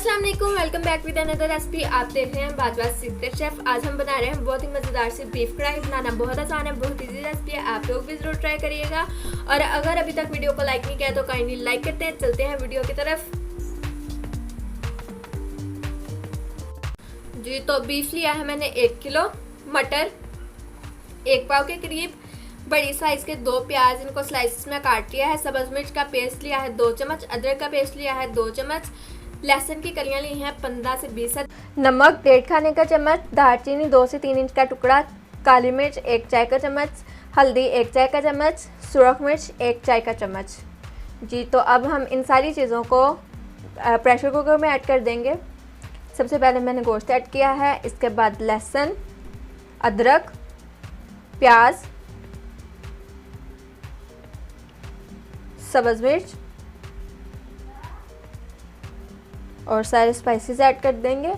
अस्सलाम वालेकुम, welcome back with another recipe. आप देख रहे हैं बात सीक्रेट शेफ। आज हम बना रहे हैं बहुत ही मज़ेदार सी बीफ कढ़ाई। बनाना बहुत आसान है, बहुत इजी रेसिपी है, आप लोग भी ज़रूर ट्राई करिएगा। और अगर अभी तक वीडियो को लाइक नहीं किया तो काइंडली लाइक करते हैं। चलते हैं वीडियो की तरफ। जी तो बीफ लिया है मैंने 1 किलो, मटर 1 पाव के करीब, बड़ी साइज के 2 प्याज, इनको स्लाइसिस में काट लिया है। सब्ज मिर्च का पेस्ट लिया है 2 चम्मच, अदरक का पेस्ट लिया है 2 चम्मच, लहसुन की कलियां ली हैं 15 से 20, नमक 1.5 खाने का चम्मच, दालचीनी 2 से 3 इंच का टुकड़ा, काली मिर्च 1 चाय का चम्मच, हल्दी 1 चाय का चम्मच, सुरख मिर्च 1 चाय का चम्मच। जी तो अब हम इन सारी चीज़ों को प्रेशर कुकर में ऐड कर देंगे। सबसे पहले मैंने गोश्त ऐड किया है, इसके बाद लहसुन, अदरक, प्याज, सब्ज मिर्च और सारे स्पाइसेस ऐड कर देंगे।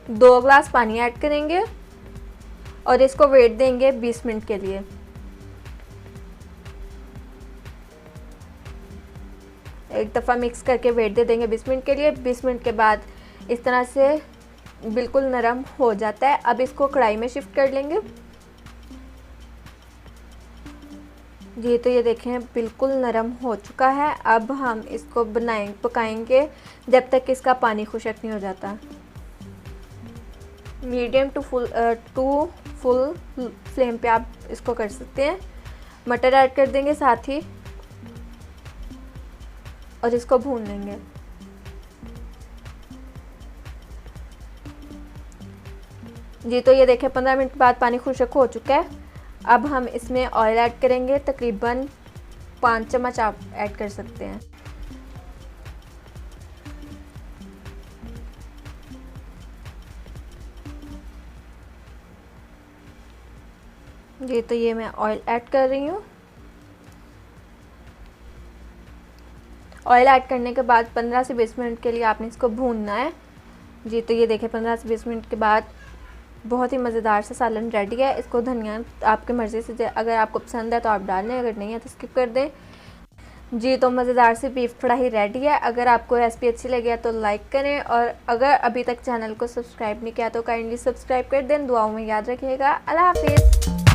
2 ग्लास पानी ऐड करेंगे और इसको वेट देंगे 20 मिनट के लिए। एक दफ़ा मिक्स करके वेट दे देंगे 20 मिनट के लिए। 20 मिनट के बाद इस तरह से बिल्कुल नरम हो जाता है। अब इसको कढ़ाई में शिफ्ट कर लेंगे। जी तो ये देखें बिल्कुल नरम हो चुका है। अब हम इसको पकाएंगे जब तक इसका पानी खुशक नहीं हो जाता। मीडियम टू फुल फ्लेम पे आप इसको कर सकते हैं। मटर ऐड कर देंगे साथ ही और इसको भून लेंगे। जी तो ये देखें 15 मिनट बाद पानी खुशक हो चुका है। अब हम इसमें ऑयल ऐड करेंगे, तकरीबन 5 चम्मच आप ऐड कर सकते हैं। जी तो ये मैं ऑयल ऐड कर रही हूँ। ऑयल ऐड करने के बाद 15 से 20 मिनट के लिए आपने इसको भूनना है। जी तो ये देखें 15 से 20 मिनट के बाद बहुत ही मज़ेदार सा सालन रेडी है। इसको धनिया आपके मर्ज़ी से, अगर आपको पसंद है तो आप डाल लें, अगर नहीं है तो स्किप कर दें। जी तो मज़ेदार सी बीफ कढ़ाई रेडी है। अगर आपको रेसिपी अच्छी लगी है तो लाइक करें और अगर अभी तक चैनल को सब्सक्राइब नहीं किया तो काइंडली सब्सक्राइब कर दें। दुआओं में याद रखिएगा। अल्लाह हाफिज़।